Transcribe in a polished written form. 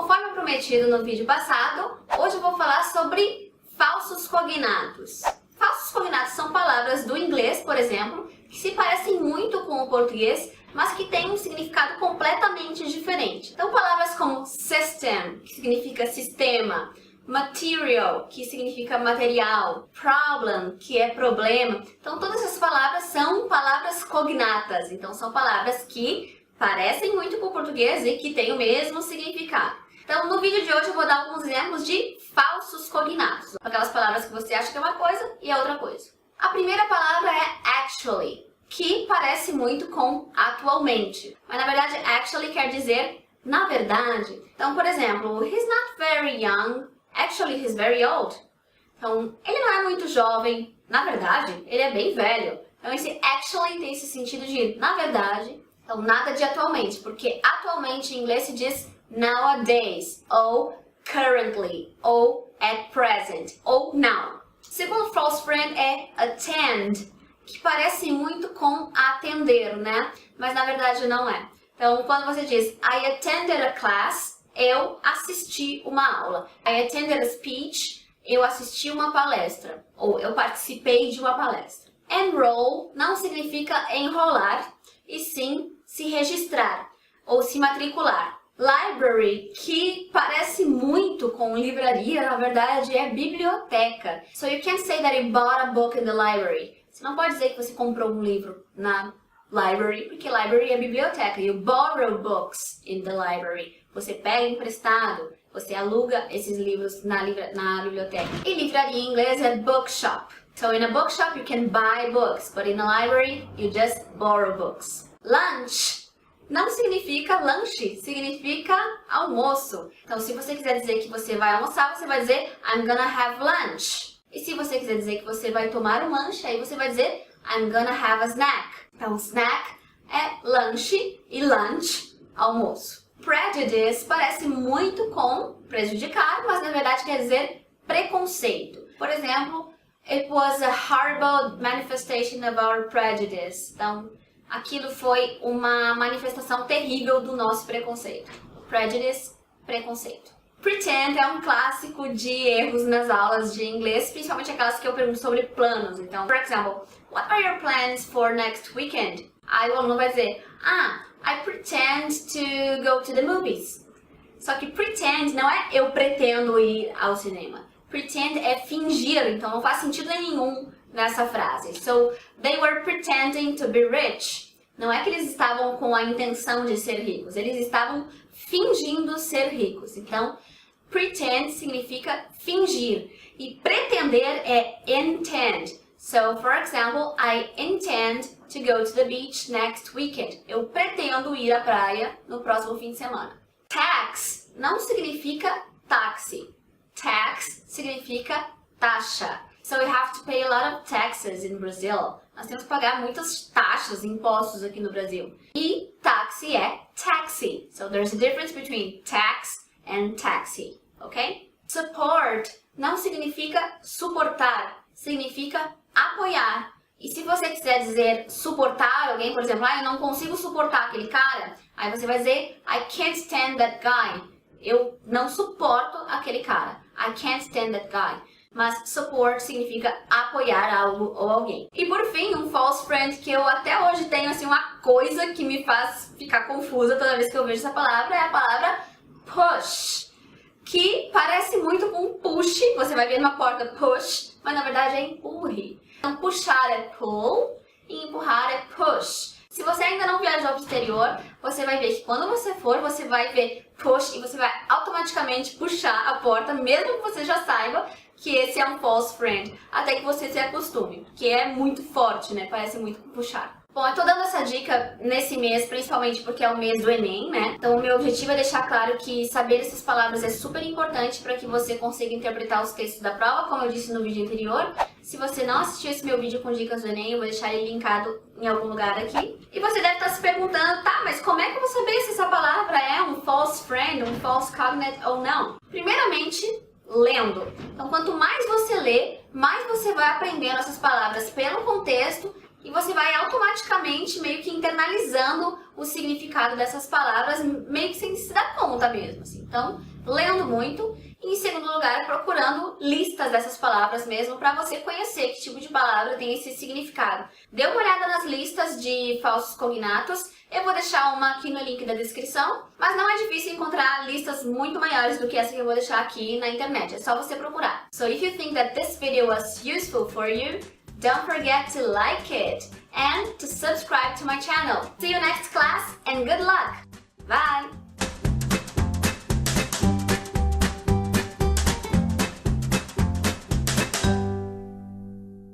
conforme prometido no vídeo passado, hoje eu vou falar sobre falsos cognatos. Falsos cognatos são palavras do inglês, por exemplo, que se parecem muito com o português, mas que têm um significado completamente diferente. Então, palavras como system, que significa sistema, material, que significa material, problem, que é problema. Então, todas essas palavras são palavras cognatas. Então, são palavras que parecem muito com o português e que têm o mesmo significado. Então, no vídeo de hoje eu vou dar alguns exemplos de falsos cognatos. Aquelas palavras que você acha que é uma coisa e é outra coisa. A primeira palavra é actually, que parece muito com atualmente. Mas, na verdade, actually quer dizer na verdade. Então, por exemplo, he's not very young. Actually, he's very old. Então, ele não é muito jovem. Na verdade, ele é bem velho. Então, esse actually tem esse sentido de na verdade. Então, nada de atualmente, porque atualmente em inglês se diz nowadays, ou currently, ou at present, ou now. Segundo false friend é attend, que parece muito com atender, né? Mas na verdade não é. Então, quando você diz I attended a class, eu assisti uma aula. I attended a speech, eu assisti uma palestra, ou eu participei de uma palestra. Enroll não significa enrolar, e sim se registrar ou se matricular. Library, que parece muito com livraria, na verdade é biblioteca. So you can't say that you bought a book in the library. Você não pode dizer que você comprou um livro na library, porque library é biblioteca. You borrow books in the library. Você pega emprestado, você aluga esses livros na biblioteca. E livraria em inglês é bookshop. So in a bookshop you can buy books, but in a library you just borrow books. Lunch não significa lanche, significa almoço. Então, se você quiser dizer que você vai almoçar, você vai dizer I'm gonna have lunch. E se você quiser dizer que você vai tomar um lanche, aí você vai dizer I'm gonna have a snack. Então, snack é lanche e lunch, almoço. Prejudice parece muito com prejudicar, mas na verdade quer dizer preconceito. Por exemplo, it was a horrible manifestation of our prejudice. Então, aquilo foi uma manifestação terrível do nosso preconceito. Prejudice, preconceito. Pretend é um clássico de erros nas aulas de inglês, principalmente aquelas que eu pergunto sobre planos. Então, por exemplo, what are your plans for next weekend? Aí o aluno vai dizer, I pretend to go to the movies. Só que pretend não é eu pretendo ir ao cinema. Pretend é fingir, então não faz sentido nenhum nessa frase. So, they were pretending to be rich. Não é que eles estavam com a intenção de ser ricos, eles estavam fingindo ser ricos. Então, pretend significa fingir e pretender é intend. So, for example, I intend to go to the beach next weekend. Eu pretendo ir à praia no próximo fim de semana. Tax não significa táxi. Tax significa taxa. So we have to pay a lot of taxes in Brazil. Nós temos que pagar muitas taxas, impostos aqui no Brasil. E táxi é taxi. So there's a difference between tax and taxi, ok? Support não significa suportar, significa apoiar. E se você quiser dizer suportar alguém, por exemplo, eu não consigo suportar aquele cara, aí você vai dizer I can't stand that guy. Eu não suporto aquele cara. I can't stand that guy. Mas support significa apoiar algo ou alguém. E por fim, um false friend que eu até hoje tenho assim uma coisa que me faz ficar confusa toda vez que eu vejo essa palavra é a palavra push, que parece muito com push. Você vai ver numa porta push, mas na verdade é empurre. Então puxar é pull e empurrar é push. Se você ainda não viajou para o exterior, você vai ver que quando você for, você vai ver push e você vai automaticamente puxar a porta, mesmo que você já saiba que esse é um false friend, até que você se acostume, porque é muito forte, né? Parece muito com puxar. Bom, eu tô dando essa dica nesse mês, principalmente porque é o mês do Enem, né? Então o meu objetivo é deixar claro que saber essas palavras é super importante para que você consiga interpretar os textos da prova, como eu disse no vídeo anterior. Se você não assistiu esse meu vídeo com dicas do Enem, eu vou deixar ele linkado em algum lugar aqui. E você deve estar se perguntando, tá, mas como é que eu vou saber se essa palavra é um false friend, um false cognate ou não? Primeiramente, lendo. Então, quanto mais você lê, mais você vai aprendendo essas palavras pelo contexto e você vai automaticamente meio que internalizando o significado dessas palavras meio que sem se dar conta mesmo, assim. Então, lendo muito e, em segundo lugar, procurando listas dessas palavras mesmo para você conhecer que tipo de palavra tem esse significado. Dê uma olhada nas listas de falsos cognatos. Eu vou deixar uma aqui no link da descrição, mas não é difícil encontrar listas muito maiores do que essa que eu vou deixar aqui na internet. É só você procurar. So if you think that this video was useful for you, don't forget to like it and to subscribe to my channel. See you next class and good luck! Bye!